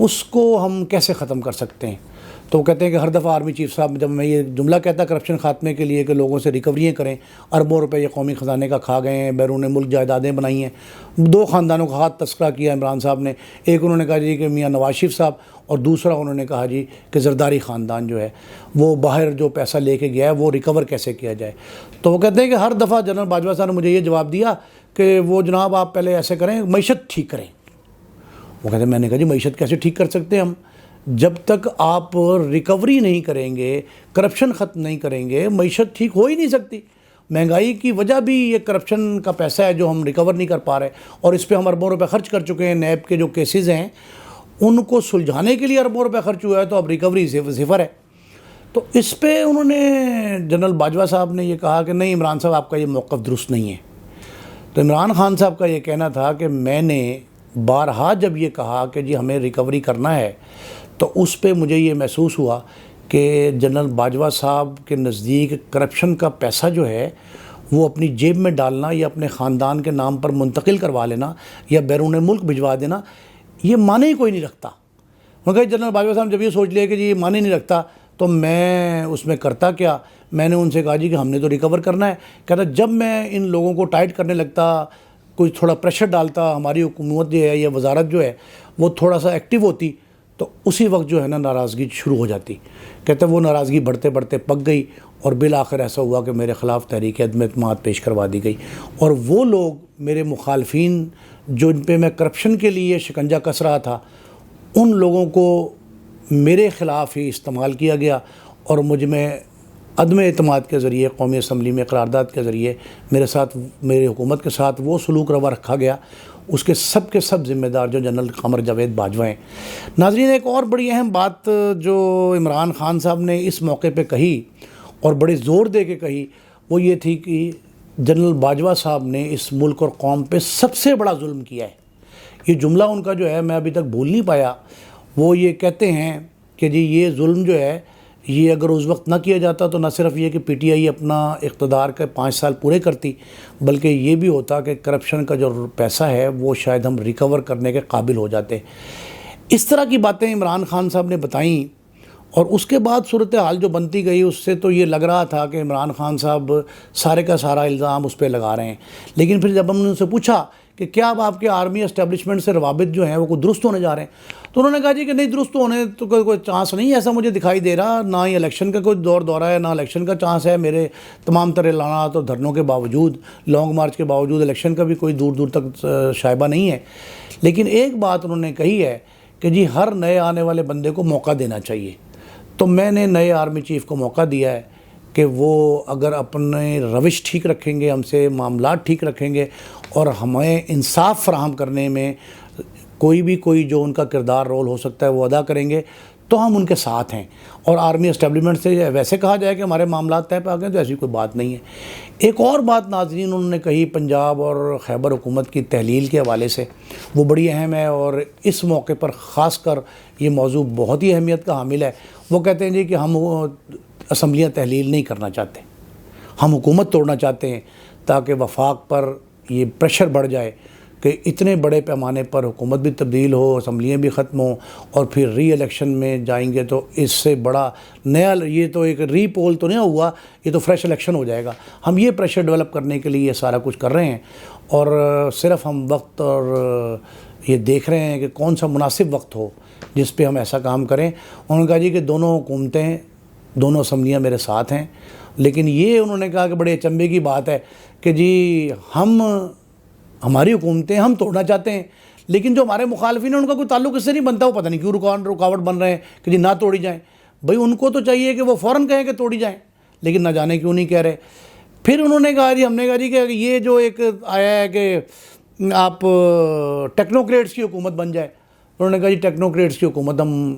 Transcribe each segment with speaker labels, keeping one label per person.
Speaker 1: اس کو ہم کیسے ختم کر سکتے ہیں؟ تو وہ کہتے ہیں کہ ہر دفعہ آرمی چیف صاحب جب میں یہ جملہ کہتا کرپشن خاتمے کے لیے کہ لوگوں سے ریکوریاں کریں، اربوں روپے یہ قومی خزانے کا کھا گئے ہیں، بیرون ملک جائیدادیں بنائی ہیں، 2 خاندانوں کا ہاتھ تذکرہ کیا عمران صاحب نے، ایک انہوں نے کہا جی کہ میاں نواز شریف صاحب، اور دوسرا انہوں نے کہا جی کہ زرداری خاندان جو ہے وہ باہر جو پیسہ لے کے گیا ہے وہ ریکور کیسے کیا جائے۔ تو وہ کہتے ہیں کہ ہر دفعہ جنرل باجوہ صاحب نے مجھے یہ جواب دیا کہ وہ جناب آپ پہلے ایسے کریں، معیشت ٹھیک کریں۔ وہ کہتے ہیں میں نے کہا جی معیشت کیسے ٹھیک کر سکتے ہیں ہم؟ جب تک آپ ریکوری نہیں کریں گے، کرپشن ختم نہیں کریں گے، معیشت ٹھیک ہو ہی نہیں سکتی۔ مہنگائی کی وجہ بھی یہ کرپشن کا پیسہ ہے جو ہم ریکور نہیں کر پا رہے، اور اس پہ ہم اربوں روپے خرچ کر چکے ہیں۔ نیب کے جو کیسز ہیں ان کو سلجھانے کے لیے اربوں روپے خرچ ہوا ہے، تو اب ریکوری صفر ہے۔ تو اس پہ انہوں نے جنرل باجوہ صاحب نے یہ کہا کہ نہیں عمران صاحب آپ کا یہ موقف درست نہیں ہے۔ تو عمران خان صاحب کا یہ کہنا تھا کہ میں نے بارہا جب یہ کہا کہ جی ہمیں ریکوری کرنا ہے، تو اس پہ مجھے یہ محسوس ہوا کہ جنرل باجوہ صاحب کے نزدیک کرپشن کا پیسہ جو ہے وہ اپنی جیب میں ڈالنا یا اپنے خاندان کے نام پر منتقل کروا لینا یا بیرون ملک بھجوا دینا، یہ معنی ہی کوئی نہیں رکھتا۔ مگر جنرل باجوہ صاحب جب یہ سوچ لیا کہ جی یہ معنی نہیں رکھتا تو میں اس میں کرتا کیا؟ میں نے ان سے کہا جی کہ ہم نے تو ریکور کرنا ہے۔ کہتا جب میں ان لوگوں کو ٹائٹ کرنے لگتا، کوئی تھوڑا پریشر ڈالتا، ہماری حکومت جو ہے یا وزارت جو ہے وہ تھوڑا سا ایکٹیو ہوتی، تو اسی وقت جو ہے نا ناراضگی شروع ہو جاتی۔ کہتے وہ ناراضگی بڑھتے بڑھتے پک گئی، اور بالآخر ایسا ہوا کہ میرے خلاف تحریک عدم اعتماد پیش کروا دی گئی، اور وہ لوگ میرے مخالفین جو ان پہ میں کرپشن کے لیے شکنجہ کس رہا تھا، ان لوگوں کو میرے خلاف ہی استعمال کیا گیا، اور مجھ میں عدم اعتماد کے ذریعے قومی اسمبلی میں قرارداد کے ذریعے میرے ساتھ، میری حکومت کے ساتھ وہ سلوک روا رکھا گیا۔ اس کے سب ذمہ دار جو جنرل قمر جاوید باجوہ ہیں۔ ناظرین، ایک اور بڑی اہم بات جو عمران خان صاحب نے اس موقع پہ کہی اور بڑے زور دے کے کہی، وہ یہ تھی کہ جنرل باجوہ صاحب نے اس ملک اور قوم پہ سب سے بڑا ظلم کیا ہے۔ یہ جملہ ان کا جو ہے میں ابھی تک بھول نہیں پایا۔ وہ یہ کہتے ہیں کہ جی یہ ظلم جو ہے یہ اگر اس وقت نہ کیا جاتا تو نہ صرف یہ کہ پی ٹی آئی اپنا اقتدار کے 5 سال پورے کرتی، بلکہ یہ بھی ہوتا کہ کرپشن کا جو پیسہ ہے وہ شاید ہم ریکور کرنے کے قابل ہو جاتے۔ اس طرح کی باتیں عمران خان صاحب نے بتائیں، اور اس کے بعد صورتحال جو بنتی گئی اس سے تو یہ لگ رہا تھا کہ عمران خان صاحب سارے کا سارا الزام اس پہ لگا رہے ہیں۔ لیکن پھر جب ہم نے ان سے پوچھا کہ کیا اب آپ کے آرمی اسٹیبلشمنٹ سے روابط جو ہیں وہ درست ہونے جا رہے ہیں، تو انہوں نے کہا جی کہ نہیں، درست ہونے تو کوئی چانس نہیں، ایسا مجھے دکھائی دے رہا، نہ ہی الیکشن کا کوئی دورہ ہے، نہ الیکشن کا چانس ہے۔ میرے تمام تر اعلانات اور دھرنوں کے باوجود، لانگ مارچ کے باوجود الیکشن کا بھی کوئی دور دور تک شائبہ نہیں ہے۔ لیکن ایک بات انہوں نے کہی ہے کہ جی ہر نئے آنے والے بندے کو موقع دینا چاہیے۔ تو میں نے نئے آرمی چیف کو موقع دیا ہے کہ وہ اگر اپنے روش ٹھیک رکھیں گے، ہم سے معاملات ٹھیک رکھیں گے، اور ہمیں انصاف فراہم کرنے میں کوئی جو ان کا کردار رول ہو سکتا ہے وہ ادا کریں گے، تو ہم ان کے ساتھ ہیں۔ اور آرمی اسٹیبلشمنٹ سے ویسے کہا جائے کہ ہمارے معاملات طے پہ آ گئے تو ایسی کوئی بات نہیں ہے۔ ایک اور بات ناظرین انہوں نے کہی پنجاب اور خیبر حکومت کی تحلیل کے حوالے سے، وہ بڑی اہم ہے، اور اس موقع پر خاص کر یہ موضوع بہت ہی اہمیت کا حامل ہے۔ وہ کہتے ہیں جی کہ ہم اسمبلیاں تحلیل نہیں کرنا چاہتے، ہم حکومت توڑنا چاہتے ہیں تاکہ وفاق پر یہ پریشر بڑھ جائے کہ اتنے بڑے پیمانے پر حکومت بھی تبدیل ہو، اسمبلیاں بھی ختم ہوں، اور پھر ری الیکشن میں جائیں گے تو اس سے بڑا نیا، یہ تو ایک ری پول تو نہیں ہوا، یہ تو فریش الیکشن ہو جائے گا۔ ہم یہ پریشر ڈیولپ کرنے کے لیے یہ سارا کچھ کر رہے ہیں، اور صرف ہم وقت اور یہ دیکھ رہے ہیں کہ کون سا مناسب وقت ہو جس پہ ہم ایسا کام کریں۔ انہوں نے کہا جی کہ دونوں حکومتیں، دونوں اسمبلیاں میرے ساتھ ہیں، لیکن یہ انہوں نے کہا کہ بڑے اچنبھے کی بات ہے کہ جی ہماری حکومتیں ہم توڑنا چاہتے ہیں، لیکن جو ہمارے مخالفین ہیں ان کا کوئی تعلق اس سے نہیں بنتا، وہ پتہ نہیں کیوں رکاوٹ بن رہے ہیں کہ جی نہ توڑی جائیں۔ بھئی ان کو تو چاہیے کہ وہ فوراً کہیں کہ توڑی جائیں، لیکن نہ جانے کیوں نہیں کہہ رہے۔ پھر انہوں نے کہا جی، ہم نے کہا جی کہ یہ جو ایک آیا ہے کہ آپ ٹیکنوکریٹس کی حکومت بن جائے، انہوں نے کہا جی ٹیکنوکریٹس کی حکومت ہم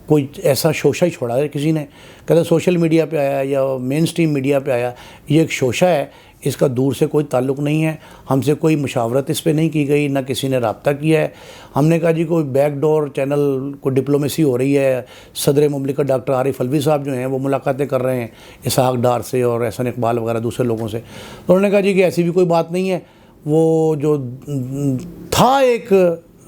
Speaker 1: کوئی ایسا شوشہ ہی چھوڑا ہے کسی نے، کہتا سوشل میڈیا پہ آیا یا مین سٹریم میڈیا پہ آیا، یہ ایک شوشہ ہے، اس کا دور سے کوئی تعلق نہیں ہے، ہم سے کوئی مشاورت اس پہ نہیں کی گئی، نہ کسی نے رابطہ کیا ہے۔ ہم نے کہا جی کوئی بیک ڈور چینل، کوئی ڈپلومیسی ہو رہی ہے، صدر مملکت ڈاکٹر عارف علوی صاحب جو ہیں وہ ملاقاتیں کر رہے ہیں اسحاق ڈار سے اور احسن اقبال وغیرہ دوسرے لوگوں سے۔ تو انہوں نے کہا جی کہ ایسی بھی کوئی بات نہیں ہے، وہ جو تھا ایک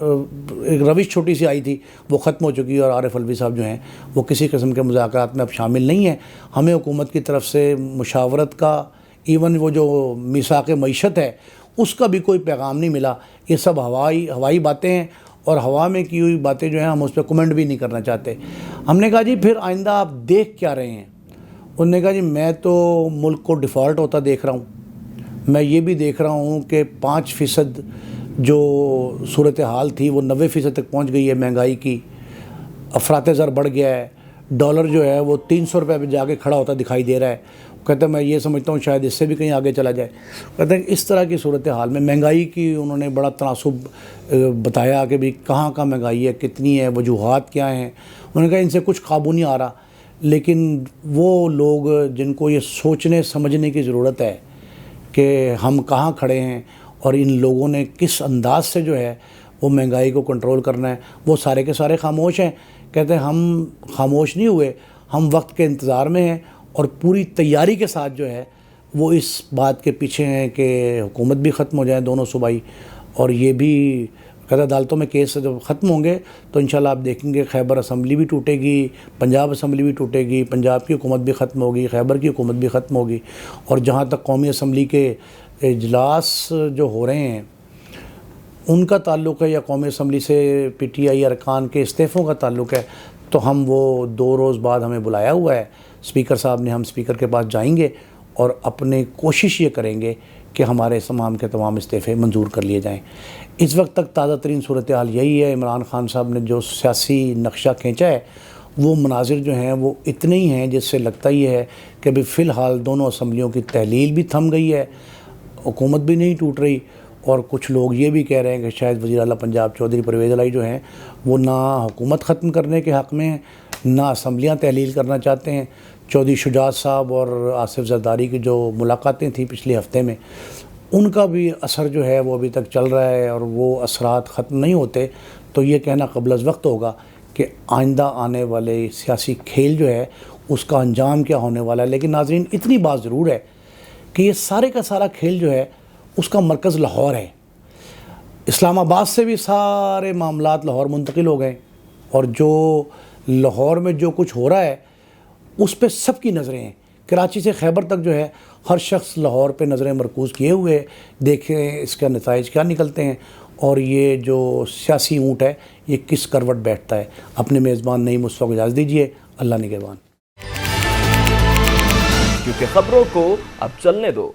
Speaker 1: ایک روش چھوٹی سی آئی تھی وہ ختم ہو چکی ہے، اور عارف الوی صاحب جو ہیں وہ کسی قسم کے مذاکرات میں اب شامل نہیں ہیں۔ ہمیں حکومت کی طرف سے مشاورت کا، ایون وہ جو میثاق معیشت ہے اس کا بھی کوئی پیغام نہیں ملا۔ یہ سب ہوائی باتیں ہیں، اور ہوا میں کی ہوئی باتیں جو ہیں ہم اس پہ کمنٹ بھی نہیں کرنا چاہتے۔ ہم نے کہا جی پھر آئندہ آپ دیکھ کیا رہے ہیں؟ انہوں نے کہا جی میں تو ملک کو ڈیفالٹ ہوتا دیکھ رہا ہوں، میں یہ بھی دیکھ رہا ہوں کہ 5% جو صورتحال تھی وہ 90% تک پہنچ گئی ہے مہنگائی کی، افراط زر بڑھ گیا ہے، ڈالر جو ہے وہ 300 روپے پہ جا کے کھڑا ہوتا دکھائی دے رہا ہے۔ کہتے ہیں میں یہ سمجھتا ہوں شاید اس سے بھی کہیں آگے چلا جائے۔ کہتے ہیں اس طرح کی صورتحال میں مہنگائی کی انہوں نے بڑا تناسب بتایا کہ بھی کہاں کہاں مہنگائی ہے، کتنی ہے، وجوہات کیا ہیں۔ انہوں نے کہا ان سے کچھ قابو نہیں آ رہا، لیکن وہ لوگ جن کو یہ سوچنے سمجھنے کی ضرورت ہے کہ ہم کہاں کھڑے ہیں اور ان لوگوں نے کس انداز سے جو ہے وہ مہنگائی کو کنٹرول کرنا ہے، وہ سارے کے سارے خاموش ہیں۔ کہتے ہیں ہم خاموش نہیں ہوئے، ہم وقت کے انتظار میں ہیں اور پوری تیاری کے ساتھ جو ہے وہ اس بات کے پیچھے ہیں کہ حکومت بھی ختم ہو جائے دونوں صوبائی، اور یہ بھی کہتے عدالتوں میں کیس جب ختم ہوں گے تو انشاءاللہ آپ دیکھیں گے خیبر اسمبلی بھی ٹوٹے گی، پنجاب اسمبلی بھی ٹوٹے گی، پنجاب کی حکومت بھی ختم ہوگی، خیبر کی حکومت بھی ختم ہوگی۔ اور جہاں تک قومی اسمبلی کے اجلاس جو ہو رہے ہیں ان کا تعلق ہے، یا قومی اسمبلی سے پی ٹی آئی ارکان کے استعفوں کا تعلق ہے، تو ہم وہ 2 روز بعد ہمیں بلایا ہوا ہے اسپیکر صاحب نے، ہم اسپیکر کے پاس جائیں گے اور اپنے کوشش یہ کریں گے کہ ہمارے تمام کے تمام استعفے منظور کر لیے جائیں۔ اس وقت تک تازہ ترین صورتحال یہی ہے۔ عمران خان صاحب نے جو سیاسی نقشہ کھینچا ہے وہ مناظر جو ہیں وہ اتنے ہی ہیں جس سے لگتا یہ ہے کہ ابھی فی الحال دونوں اسمبلیوں کی تحلیل بھی تھم گئی ہے، حکومت بھی نہیں ٹوٹ رہی، اور کچھ لوگ یہ بھی کہہ رہے ہیں کہ شاید وزیر اعلیٰ پنجاب چودھری پرویز الہی جو ہیں وہ نہ حکومت ختم کرنے کے حق میں ہیں، نہ اسمبلیاں تحلیل کرنا چاہتے ہیں۔ چودھری شجاعت صاحب اور آصف زرداری کی جو ملاقاتیں تھیں پچھلے ہفتے میں، ان کا بھی اثر جو ہے وہ ابھی تک چل رہا ہے، اور وہ اثرات ختم نہیں ہوتے، تو یہ کہنا قبل از وقت ہوگا کہ آئندہ آنے والے سیاسی کھیل جو ہے اس کا انجام کیا ہونے والا ہے۔ لیکن ناظرین اتنی بات ضرور ہے کہ یہ سارے کا سارا کھیل جو ہے اس کا مرکز لاہور ہے۔ اسلام آباد سے بھی سارے معاملات لاہور منتقل ہو گئے، اور جو لاہور میں جو کچھ ہو رہا ہے اس پہ سب کی نظریں ہیں۔ کراچی سے خیبر تک جو ہے ہر شخص لاہور پہ نظریں مرکوز کیے ہوئے، دیکھیں اس کا نتائج کیا نکلتے ہیں، اور یہ جو سیاسی اونٹ ہے یہ کس کروٹ بیٹھتا ہے۔ اپنے میزبان نعیم مصطفیٰ کو اجازت دیجیے، اللہ نگہبان۔
Speaker 2: کیونکہ خبروں کو اب چلنے دو۔